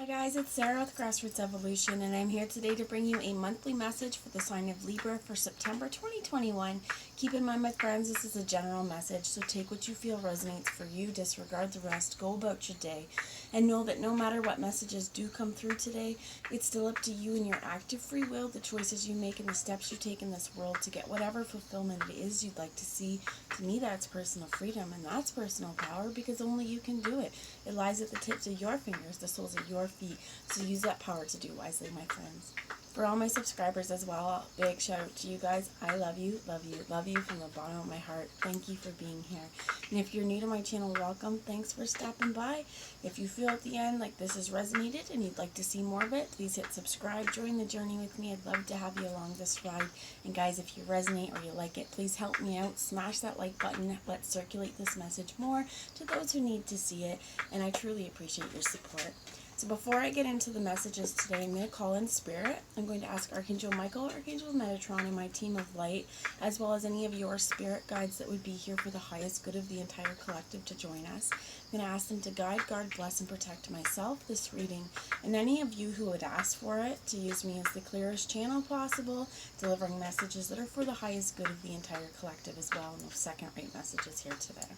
guys, it's Sarah with Grassroots Evolution, and I'm here today to bring you a monthly message for the sign of Libra for September 2021. Keep in mind, my friends, this is a general message, so take what you feel resonates for you, disregard the rest, go about your day, and know that no matter what messages do come through today, it's still up to you and your active free will, the choices you make and the steps you take in this world to get whatever fulfillment it is you'd like to see. To me, that's personal freedom, and that's personal power, because only you can do it. It lies at the tips of your fingers, the soles of your feet, so use that power to do wisely, my friends. For all my subscribers as well, big shout out to you guys. I love you, love you, love you from the bottom of my heart. Thank you for being here. And if you're new to my channel, welcome. Thanks for stopping by. If you feel at the end like this has resonated and you'd like to see more of it, please hit subscribe. Join the journey with me. I'd love to have you along this ride. And guys, if you resonate or you like it, please help me out. Smash that like button. Let's circulate this message more to those who need to see it. And I truly appreciate your support. So before I get into the messages today, I'm going to call in Spirit. I'm going to ask Archangel Michael, Archangel Metatron, and my team of light, as well as any of your spirit guides that would be here for the highest good of the entire collective, to join us. I'm going to ask them to guide, guard, bless, and protect myself, this reading, and any of you who would ask for it, to use me as the clearest channel possible, delivering messages that are for the highest good of the entire collective as well, no second-rate messages here today.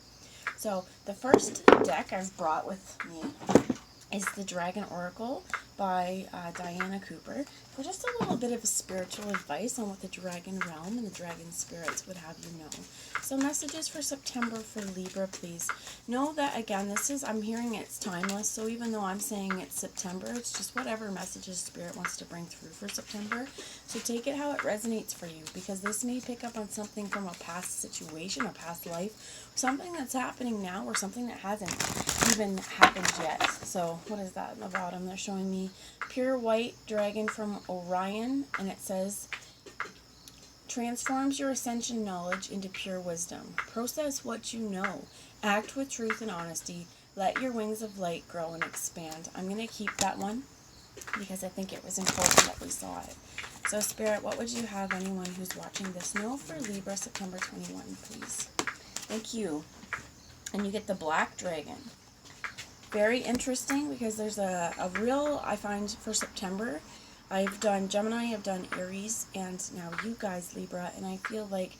So the first deck I've brought with me is the Dragon Oracle by Diana Cooper, for just a little bit of spiritual advice on what the dragon realm and the dragon spirits would have you know. So messages for September for Libra, please. Know that, again, I'm hearing it's timeless, so even though I'm saying it's September, it's just whatever messages Spirit wants to bring through for September. So take it how it resonates for you, because this may pick up on something from a past situation, a past life, something that's happening now, or something that hasn't even happened yet. So what is that in the bottom? They're showing me pure white dragon from Orion, and it says, transforms your ascension knowledge into pure wisdom. Process what you know. Act with truth and honesty. Let your wings of light grow and expand. I'm going to keep that one because I think it was important that we saw it. So Spirit, what would you have anyone who's watching this know for Libra September 21, please? Thank you. And you get the black dragon. Very interesting, because there's a real, I find, for September, I've done Gemini, I've done Aries, and now you guys, Libra, and I feel like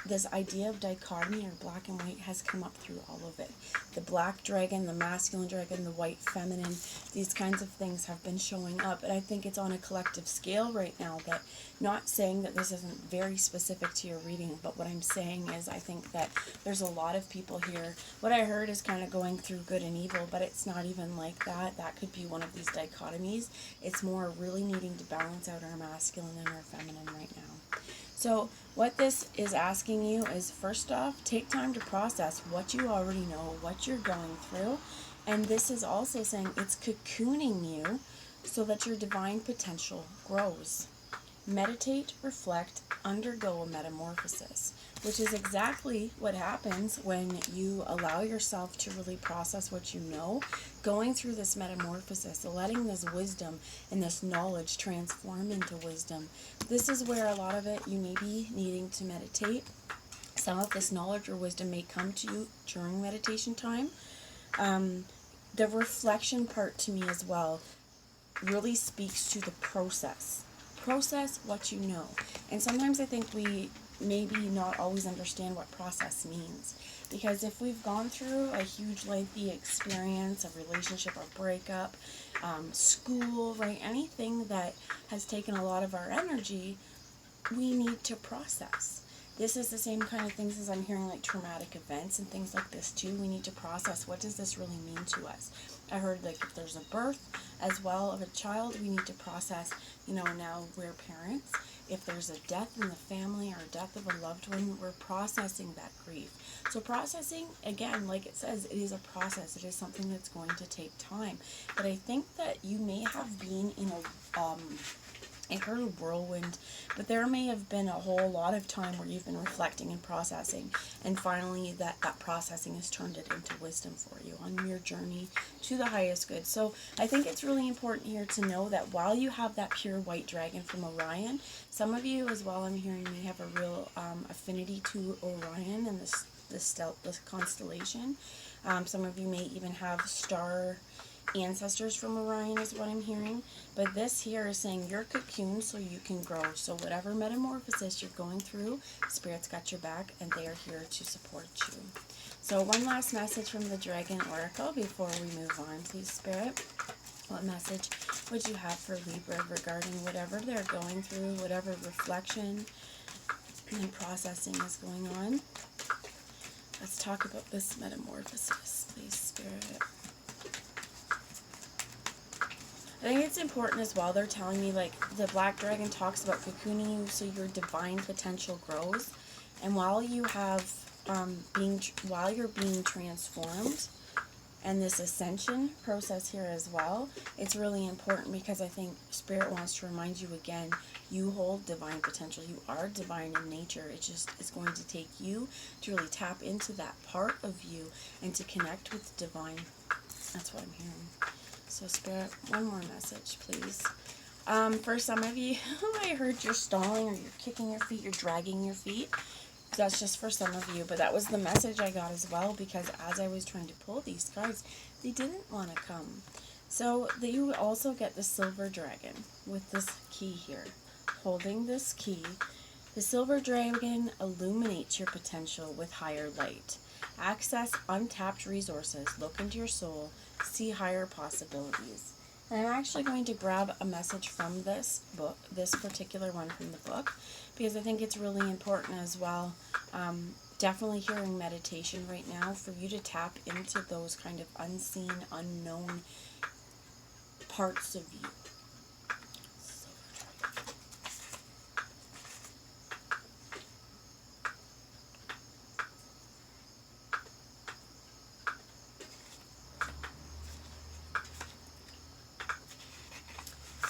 this idea of dichotomy, or black and white, has come up through all of it. The black dragon, the masculine dragon, the white feminine, these kinds of things have been showing up, and I think it's on a collective scale right now. That, not saying that this isn't very specific to your reading, but what I'm saying is I think that there's a lot of people here. What I heard is kind of going through good and evil, but it's not even like that. That could be one of these dichotomies. It's more really needing to balance out our masculine and our feminine right now. So what this is asking you is, first off, take time to process what you already know, what you're going through. And this is also saying it's cocooning you so that your divine potential grows. Meditate, reflect, undergo a metamorphosis, which is exactly what happens when you allow yourself to really process what you know, going through this metamorphosis, letting this wisdom and this knowledge transform into wisdom. This is where a lot of it you may be needing to meditate. Some of this knowledge or wisdom may come to you during meditation time. The reflection part, to me as well, really speaks to the process. Process what you know. And sometimes I think we maybe not always understand what process means. Because if we've gone through a huge lengthy experience, a relationship, a breakup, school, right, anything that has taken a lot of our energy, we need to process. This is the same kind of things as I'm hearing, like traumatic events and things like this too. We need to process, what does this really mean to us? I heard, like, if there's a birth as well of a child, we need to process, now we're parents. If there's a death in the family or a death of a loved one, we're processing that grief. So processing, again, like it says, it is a process. It is something that's going to take time. But I think that you may have been in I heard a whirlwind, but there may have been a whole lot of time where you've been reflecting and processing, and finally that processing has turned it into wisdom for you on your journey to the highest good. So I think it's really important here to know that while you have that pure white dragon from Orion, some of you as well, I'm hearing, may have a real affinity to Orion and this constellation. Some of you may even have star ancestors from Orion is what I'm hearing. But this here is saying you're cocooned so you can grow. So whatever metamorphosis you're going through, Spirit's got your back and they are here to support you. So one last message from the Dragon Oracle before we move on, please, Spirit. What message would you have for Libra regarding whatever they're going through, whatever reflection and processing is going on? Let's talk about this metamorphosis, please, Spirit. I think it's important as well. They're telling me, like, the Black Dragon talks about cocooning you so your divine potential grows. And while you have, while you're being transformed, and this ascension process here as well, it's really important because I think Spirit wants to remind you again, you hold divine potential. You are divine in nature. It's going to take you to really tap into that part of you and to connect with divine. That's what I'm hearing. So Spirit, one more message, please. For some of you, I heard you're stalling or you're kicking your feet, you're dragging your feet. That's just for some of you, but that was the message I got as well, because as I was trying to pull these cards, they didn't want to come. So you also get the Silver Dragon with this key here. Holding this key, the Silver Dragon illuminates your potential with higher light. Access untapped resources, look into your soul, see higher possibilities. And I'm actually going to grab a message from this book, this particular one from the book, because I think it's really important as well. Definitely hearing meditation right now for you to tap into those kind of unseen, unknown parts of you.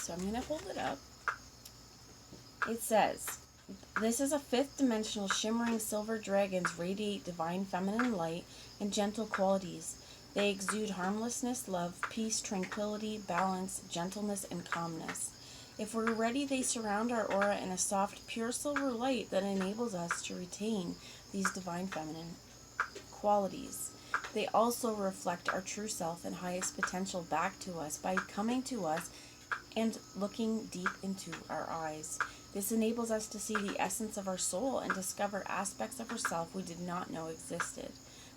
So I'm going to hold it up. It says, this is a fifth dimensional shimmering silver dragons radiate divine feminine light and gentle qualities. They exude harmlessness, love, peace, tranquility, balance, gentleness, and calmness. If we're ready, they surround our aura in a soft, pure silver light that enables us to retain these divine feminine qualities. They also reflect our true self and highest potential back to us by coming to us and looking deep into our eyes. This enables us to see the essence of our soul and discover aspects of ourself we did not know existed.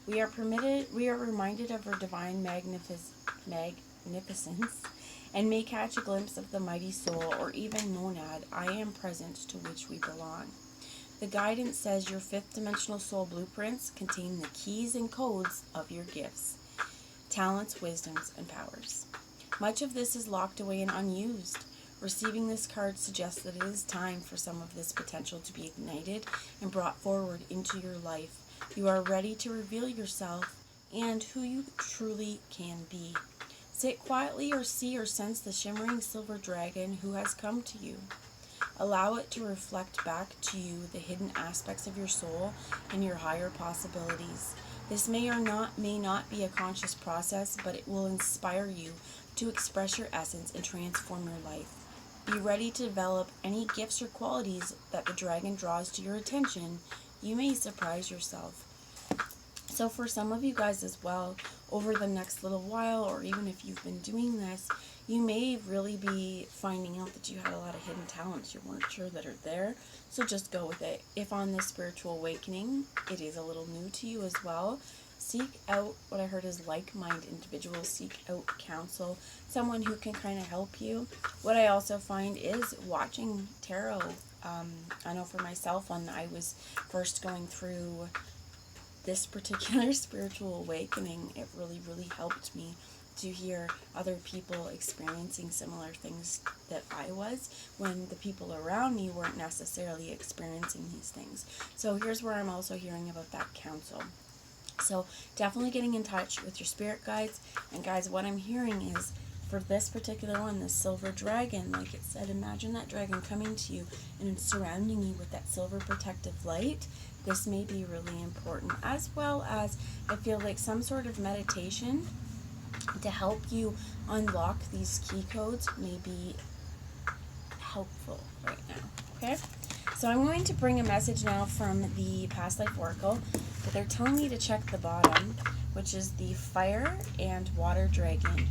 We are reminded of our divine magnificence and may catch a glimpse of the mighty soul or even monad, I am present, to which we belong. The guidance says your fifth dimensional soul blueprints contain the keys and codes of your gifts, talents, wisdoms, and powers. Much of this is locked away and unused. Receiving this card suggests that it is time for some of this potential to be ignited and brought forward into your life. You are ready to reveal yourself and who you truly can be. Sit quietly or see or sense the shimmering silver dragon who has come to you. Allow it to reflect back to you the hidden aspects of your soul and your higher possibilities. This may not be a conscious process, but it will inspire you to express your essence and transform your life. Be ready to develop any gifts or qualities that the dragon draws to your attention. You may surprise yourself. So for some of you guys as well, over the next little while, or even if you've been doing this, you may really be finding out that you had a lot of hidden talents you weren't sure that are there. So just go with it. If on this spiritual awakening, it is a little new to you as well, seek out what I heard is like-minded individuals. Seek out counsel, someone who can kind of help you. What I also find is watching tarot. I know for myself, when I was first going through this particular spiritual awakening, it really, really helped me to hear other people experiencing similar things that I was, when the people around me weren't necessarily experiencing these things. So here's where I'm also hearing about that counsel. So definitely getting in touch with your spirit guides. And guys, what I'm hearing is, for this particular one, this silver dragon, like it said, imagine that dragon coming to you and surrounding you with that silver protective light. This may be really important, as well as I feel like some sort of meditation to help you unlock these key codes may be helpful right now. Okay, so I'm going to bring a message now from the Past Life Oracle, but they're telling me to check the bottom, which is the Fire and Water Dragon.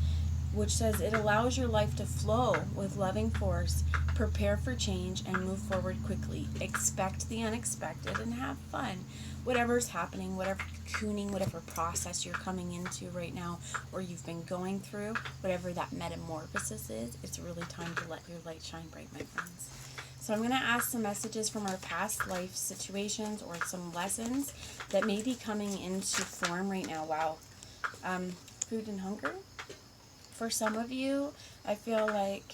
which says it allows your life to flow with loving force, prepare for change, and move forward quickly. Expect the unexpected and have fun. Whatever's happening, whatever cocooning, whatever process you're coming into right now, or you've been going through, whatever that metamorphosis is, it's really time to let your light shine bright, my friends. So I'm going to ask some messages from our past life situations or some lessons that may be coming into form right now. Wow. Food and hunger. For some of you, I feel like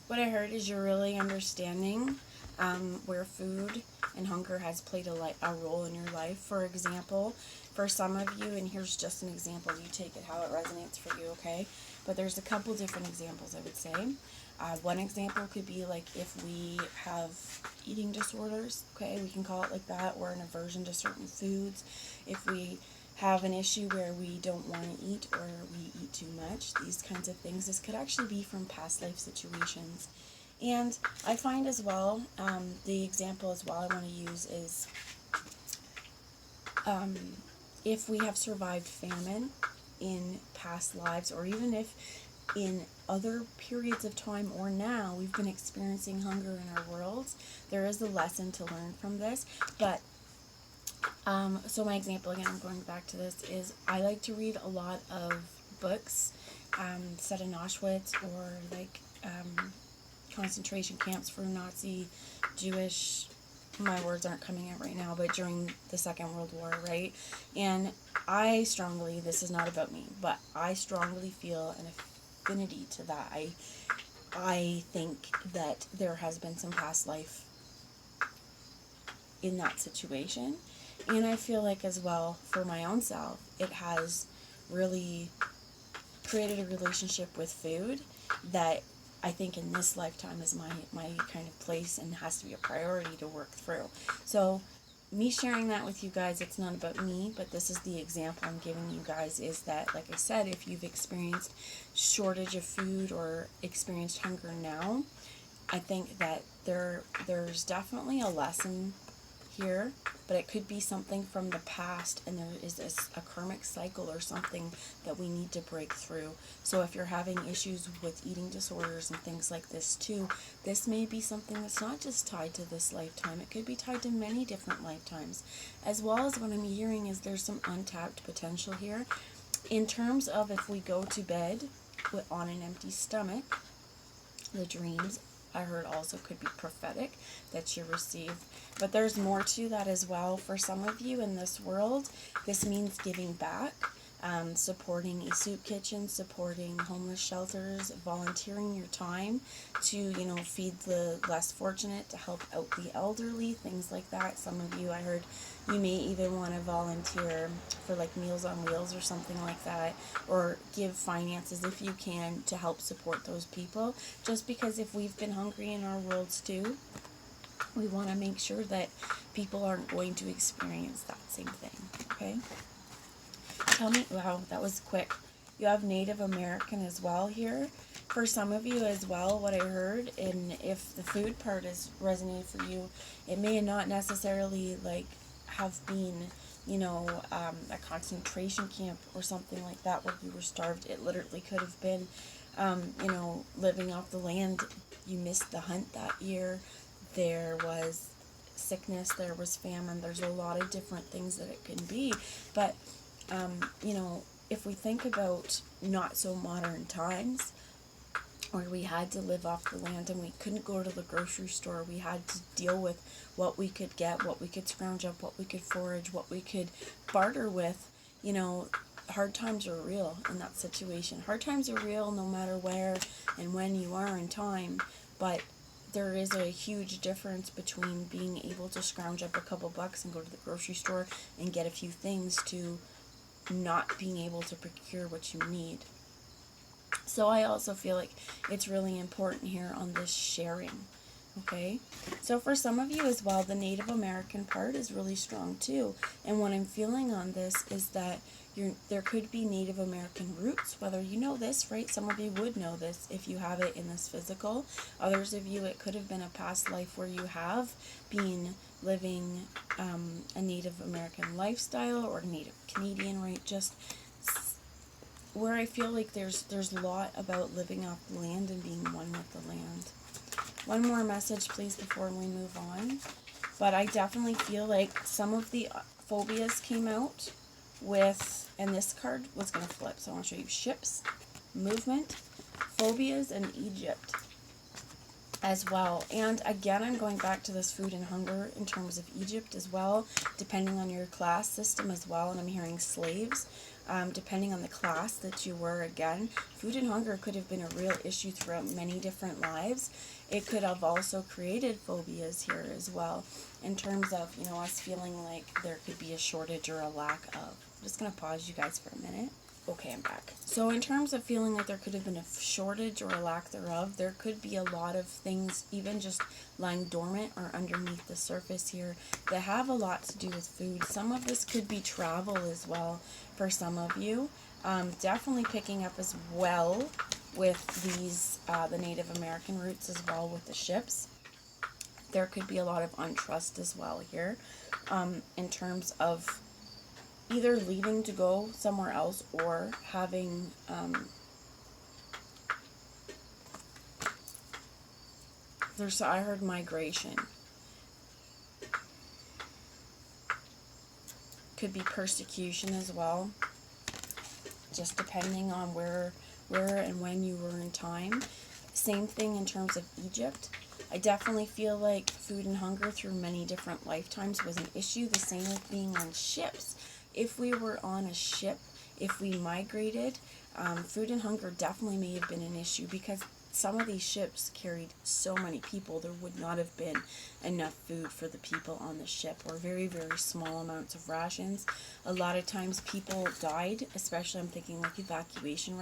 what I heard is you're really understanding where food and hunger has played a role in your life. For example, for some of you, and here's just an example, you take it how it resonates for you, okay? But there's a couple different examples, I would say. One example could be like if we have eating disorders, okay, we can call it like that, or an aversion to certain foods. If we have an issue where we don't want to eat or we eat too much, these kinds of things, this could actually be from past life situations. And I find as well, the example as well I want to use is if we have survived famine in past lives, or even if in other periods of time or now we've been experiencing hunger in our worlds, there is a lesson to learn from this. But so my example, again, I'm going back to this, is I like to read a lot of books set in Auschwitz, or like concentration camps for Nazi, Jewish, my words aren't coming out right now, but during the Second World War, right? And I strongly, this is not about me, but I strongly feel an affinity to that. I think that there has been some past life in that situation. And I feel like as well, for my own self, it has really created a relationship with food that I think in this lifetime is my kind of place and has to be a priority to work through. So me sharing that with you guys, it's not about me, but this is the example I'm giving you guys, is that, like I said, if you've experienced shortage of food or experienced hunger now, I think that there's definitely a lesson here, but it could be something from the past, and there is a karmic cycle or something that we need to break through. So if you're having issues with eating disorders and things like this too, this may be something that's not just tied to this lifetime. It could be tied to many different lifetimes. As well as what I'm hearing is there's some untapped potential here in terms of if we go to bed on an empty stomach, the dreams I heard also could be prophetic that you receive. But there's more to that as well. For some of you in this world, this means giving back, supporting a soup kitchen, supporting homeless shelters, volunteering your time to, feed the less fortunate, to help out the elderly, things like that. Some of you, I heard, you may even want to volunteer for like Meals on Wheels or something like that, or give finances if you can to help support those people. Just because if we've been hungry in our worlds too, we want to make sure that people aren't going to experience that same thing, okay? Tell me, wow, that was quick. You have Native American as well here. For some of you as well, what I heard, and if the food part is resonating for you, it may not necessarily like have been, a concentration camp or something like that where you were starved. It literally could have been, living off the land. You missed the hunt that year. There was sickness, there was famine, there's a lot of different things that it can be. But, if we think about not so modern times, where we had to live off the land and we couldn't go to the grocery store, we had to deal with what we could get, what we could scrounge up, what we could forage, what we could barter with, hard times are real in that situation. Hard times are real no matter where and when you are in time, but there is a huge difference between being able to scrounge up a couple bucks and go to the grocery store and get a few things to not being able to procure what you need. So I also feel like it's really important here on this sharing, okay? So for some of you as well, the Native American part is really strong too. And what I'm feeling on this is that there could be Native American roots, whether you know this, right? Some of you would know this if you have it in this physical. Others of you, it could have been a past life where you have been living a Native American lifestyle or Native Canadian, right? Just where I feel like there's a lot about living off the land and being one with the land. One more message, please, before we move on. But I definitely feel like some of the phobias came out with, and this card was going to flip, so I want to show you ships, movement, phobias, and Egypt as well. And again, I'm going back to this food and hunger in terms of Egypt as well, depending on your class system as well. And I'm hearing slaves, depending on the class that you were. Again, food and hunger could have been a real issue throughout many different lives. It could have also created phobias here as well, in terms of, you know, us feeling like there could be a shortage or a lack of. I'm just going to pause you guys for a minute. Okay, I'm back. So in terms of feeling like there could have been a shortage or a lack thereof, there could be a lot of things even just lying dormant or underneath the surface here that have a lot to do with food. Some of this could be travel as well for some of you. Definitely picking up as well with these, the Native American roots as well with the ships. There could be a lot of untrust as well here, in terms of either leaving to go somewhere else or having I heard migration. Could be persecution as well, just depending on where and when you were in time. Same thing in terms of Egypt. I definitely feel like food and hunger through many different lifetimes was an issue. The same with being on ships. If we were on a ship, if we migrated, food and hunger definitely may have been an issue, because some of these ships carried so many people, there would not have been enough food for the people on the ship, or very, very small amounts of rations. A lot of times people died, especially I'm thinking like evacuation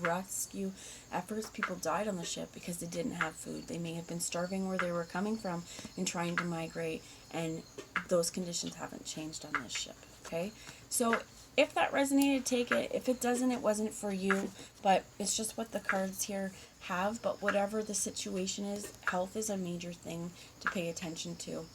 rescue efforts. People died on the ship because they didn't have food. They may have been starving where they were coming from and trying to migrate, and those conditions haven't changed on this ship. Okay, so if that resonated, take it. If it doesn't, it wasn't for you, but it's just what the cards here have. But whatever the situation is, health is a major thing to pay attention to.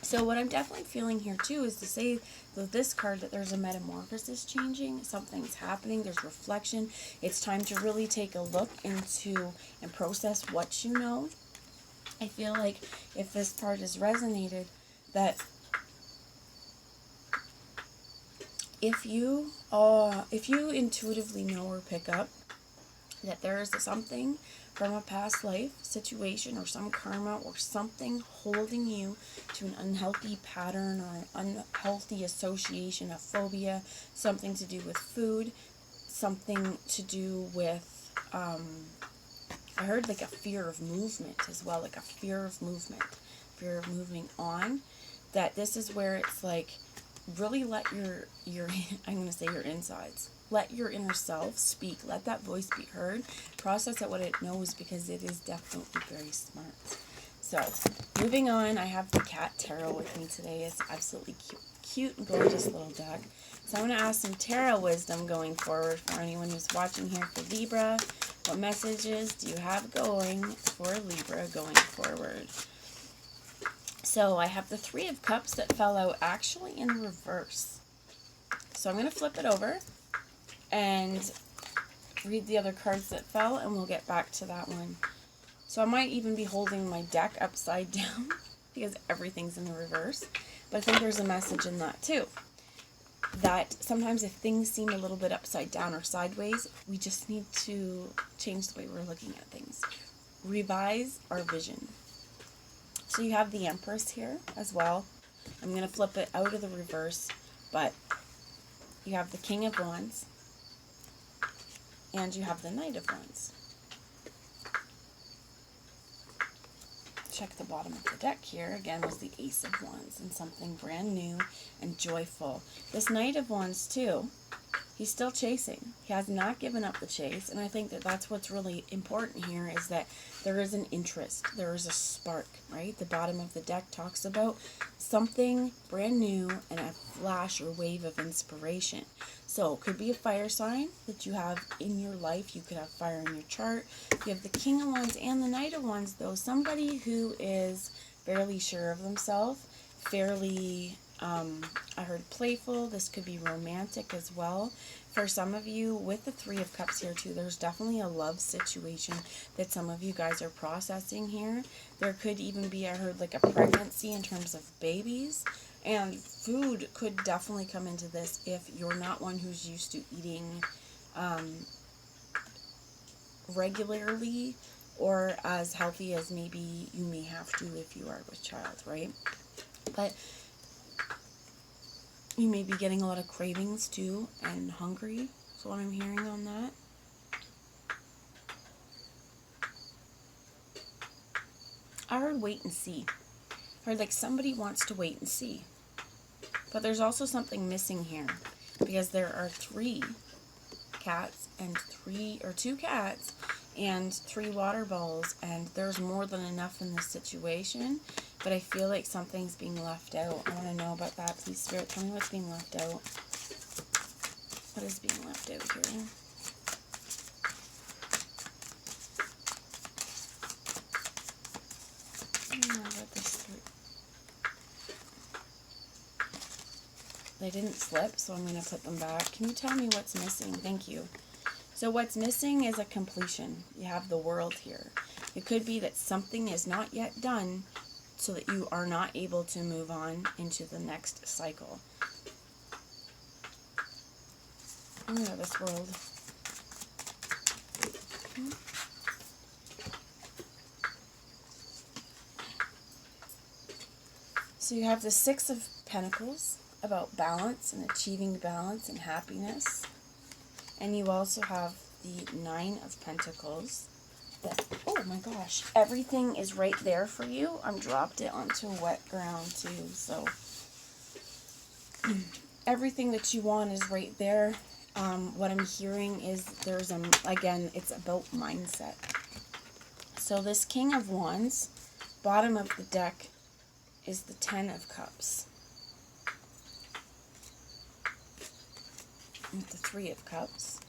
So what I'm definitely feeling here too is to say with this card that there's a metamorphosis changing, something's happening, there's reflection. It's time to really take a look into and process what you know. I feel like if this part has resonated, that if you intuitively know or pick up that there is something from a past life situation or some karma or something holding you to an unhealthy pattern or an unhealthy association, a phobia, something to do with food, something to do with, I heard like a fear of movement as well, like a fear of movement, fear of moving on, that this is where it's like, really let your I'm going to say your insides, let your inner self speak, let that voice be heard, process at what it knows, because it is definitely very smart. So moving on, I have the cat tarot with me today. It's absolutely cute and gorgeous little duck. So I'm going to ask some tarot wisdom going forward for anyone who's watching here for Libra. What messages do you have going for Libra going forward? So I have the Three of Cups that fell out actually in reverse. So I'm going to flip it over and read the other cards that fell, and we'll get back to that one. So I might even be holding my deck upside down because everything's in the reverse. But I think there's a message in that too. That sometimes if things seem a little bit upside down or sideways, we just need to change the way we're looking at things. Revise our vision. So you have the Empress here as well. I'm going to flip it out of the reverse, but you have the King of Wands, and you have the Knight of Wands. Check the bottom of the deck here. Again, was the Ace of Wands, and something brand new and joyful. This Knight of Wands too, he's still chasing. He has not given up the chase, and I think that that's what's really important here, is that there is an interest, there is a spark, right? The bottom of the deck talks about something brand new and a flash or wave of inspiration. So it could be a fire sign that you have in your life. You could have fire in your chart. You have the King of Wands and the Knight of Wands, though. Somebody who is fairly sure of themselves, fairly, I heard playful. This could be romantic as well. For some of you, with the Three of Cups here too, there's definitely a love situation that some of you guys are processing here. There could even be, I heard, like a pregnancy in terms of babies. And food could definitely come into this if you're not one who's used to eating regularly or as healthy as maybe you may have to if you are with child, right? But you may be getting a lot of cravings too and hungry. So what I'm hearing on that. I heard wait and see. I heard like somebody wants to wait and see. But there's also something missing here because there are 3 cats and 2 cats and 3 water balls, and there's more than enough in this situation, but I feel like something's being left out. I want to know about that. Please, Spirit, tell me what's being left out. What is being left out here? I don't know about this. They didn't slip, so I'm going to put them back. Can you tell me what's missing? Thank you. So what's missing is a completion. You have the World here. It could be that something is not yet done so that you are not able to move on into the next cycle. Oh, yeah, this World. So you have the 6 of Pentacles, about balance and achieving balance and happiness. And you also have the 9 of Pentacles. That, oh my gosh, everything is right there for you. I'm dropped it onto wet ground too, so everything that you want is right there. What I'm hearing is there's again, it's about mindset. So this King of Wands, bottom of the deck, is the 10 of Cups. With the 3 of Cups.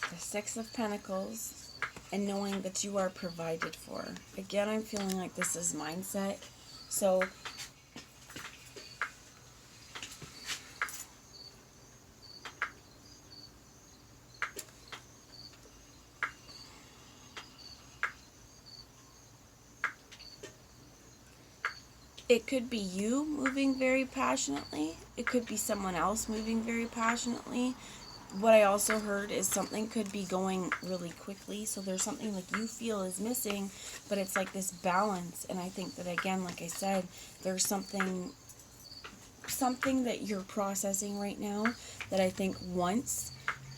The 6 of Pentacles, and knowing that you are provided for. Again, I'm feeling like this is mindset. So it could be you moving very passionately. It could be someone else moving very passionately. What I also heard is something could be going really quickly. So there's something like you feel is missing, but it's like this balance. And I think that, again, like I said, there's something that you're processing right now that I think once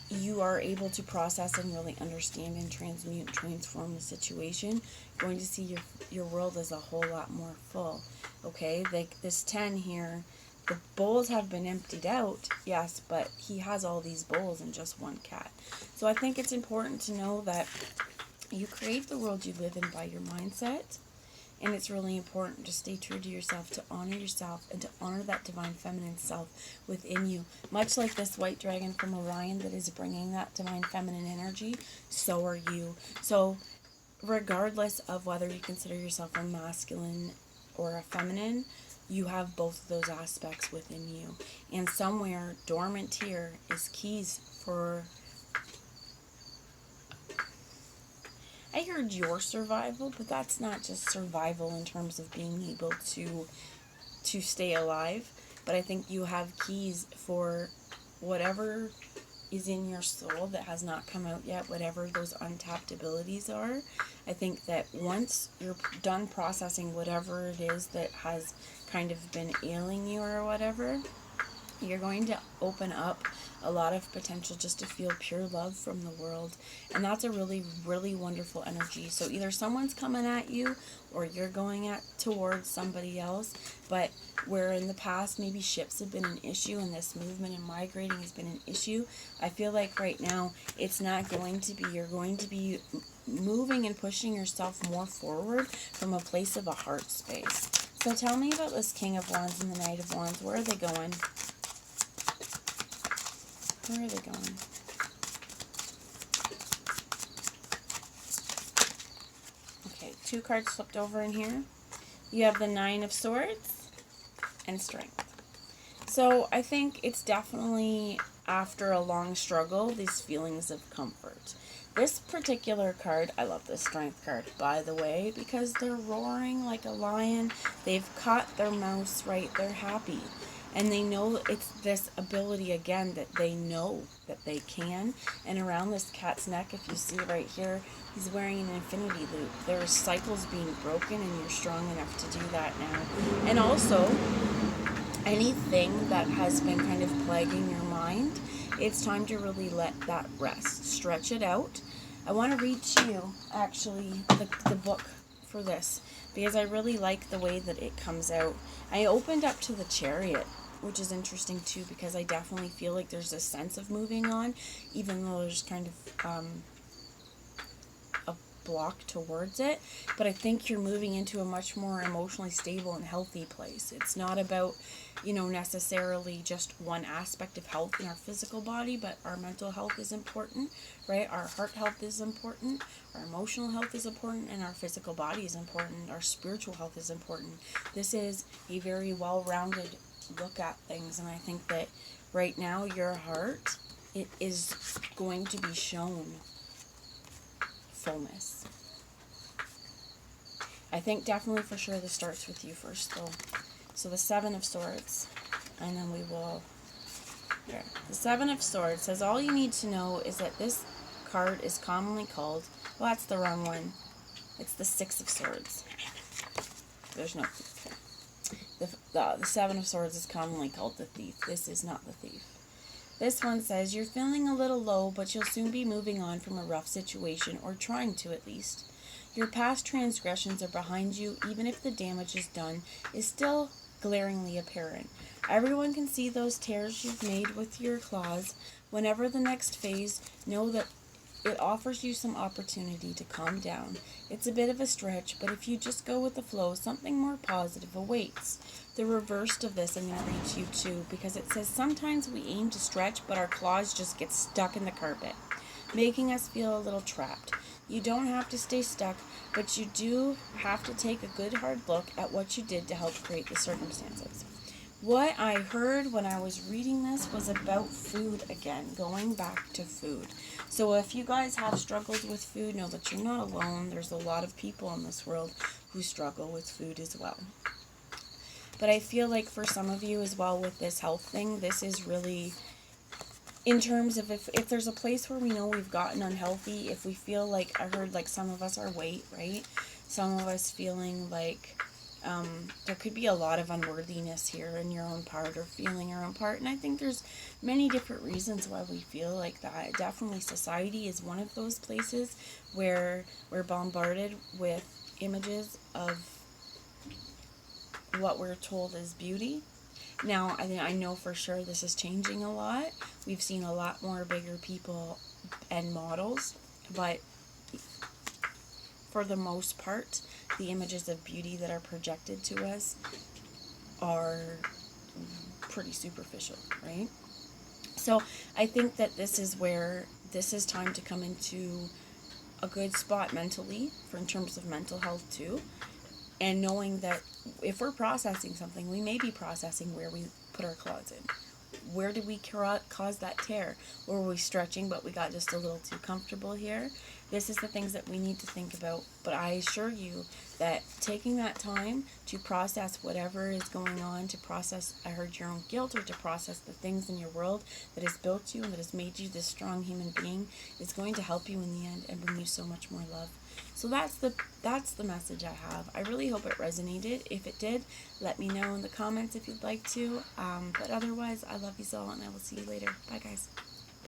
you are able to process and really understand and transmute, transform the situation, you're going to see your world as a whole lot more full. Okay, like this 10 here, the bowls have been emptied out, yes, but he has all these bowls and just one cat. So I think it's important to know that you create the world you live in by your mindset, and it's really important to stay true to yourself, to honor yourself, and to honor that divine feminine self within you. Much like this white dragon from Orion that is bringing that divine feminine energy, so are you. So regardless of whether you consider yourself a masculine or a feminine, you have both of those aspects within you. And somewhere dormant here is keys for, I heard your survival, but that's not just survival in terms of being able to stay alive, but I think you have keys for whatever is in your soul that has not come out yet, whatever those untapped abilities are. I think that once you're done processing whatever it is that has kind of been ailing you or whatever, you're going to open up a lot of potential just to feel pure love from the world. And that's a really, really wonderful energy. So either someone's coming at you or you're going towards somebody else. But where in the past maybe ships have been an issue and this movement and migrating has been an issue, I feel like right now it's not going to be. You're going to be moving and pushing yourself more forward from a place of a heart space. So tell me about this King of Wands and the Knight of Wands. Where are they going? Where are they going? 2 cards flipped over in here. You have the 9 of Swords and Strength. So I think it's definitely, after a long struggle, these feelings of comfort. This particular card, I love this Strength card, by the way, because they're roaring like a lion. They've caught their mouse right. They're happy. And they know it's this ability, again, that they know that they can. And around this cat's neck, if you see right here, he's wearing an infinity loop. There are cycles being broken, and you're strong enough to do that now. And also, anything that has been kind of plaguing your mind, it's time to really let that rest. Stretch it out. I want to read to you, actually, the book for this, because I really like the way that it comes out. I opened up to the Chariot, which is interesting too, because I definitely feel like there's a sense of moving on, even though there's kind of a block towards it. But I think you're moving into a much more emotionally stable and healthy place. It's not about, necessarily just one aspect of health in our physical body, but our mental health is important, right? Our heart health is important, our emotional health is important, and our physical body is important. Our spiritual health is important. This is a very well-rounded look at things, and I think that right now your heart, it is going to be shown fullness. I think definitely for sure this starts with you first, though. So the 7 of Swords, and then we will... Here. The 7 of Swords says all you need to know is that this card is commonly called... Well, that's the wrong one. It's the 6 of Swords. There's no thief here. The 7 of Swords is commonly called the Thief. This is not the Thief. This one says, you're feeling a little low, but you'll soon be moving on from a rough situation, or trying to at least. Your past transgressions are behind you, even if the damage is done is still glaringly apparent. Everyone can see those tears you've made with your claws. Whenever the next phase, know that it offers you some opportunity to calm down. It's a bit of a stretch, but if you just go with the flow, something more positive awaits. The reverse of this I'm going to read to you too, because it says sometimes we aim to stretch, but our claws just get stuck in the carpet, making us feel a little trapped. You don't have to stay stuck, but you do have to take a good hard look at what you did to help create the circumstances. What I heard when I was reading this was about food again, going back to food. So if you guys have struggled with food, know that you're not alone. There's a lot of people in this world who struggle with food as well. But I feel like for some of you as well with this health thing, this is really, in terms of if there's a place where we know we've gotten unhealthy, if we feel like, I heard like some of us are weight, right? Some of us feeling like there could be a lot of unworthiness here in your own part, or feeling your own part. And I think there's many different reasons why we feel like that. Definitely society is one of those places where we're bombarded with images of what we're told is beauty. Now, I know for sure this is changing a lot. We've seen a lot more bigger people and models, but for the most part, the images of beauty that are projected to us are pretty superficial, right? So I think that this is where this is time to come into a good spot mentally, for in terms of mental health too, and knowing that if we're processing something, we may be processing where we put our claws in. Where did we cause that tear? Or were we stretching, but we got just a little too comfortable here? This is the things that we need to think about. But I assure you that taking that time to process whatever is going on, to process, I heard, your own guilt, or to process the things in your world that has built you and that has made you this strong human being, is going to help you in the end and bring you so much more love. So that's the message I have. I really hope it resonated. If it did, let me know in the comments if you'd like to. But otherwise, I love you all, and I will see you later. Bye, guys.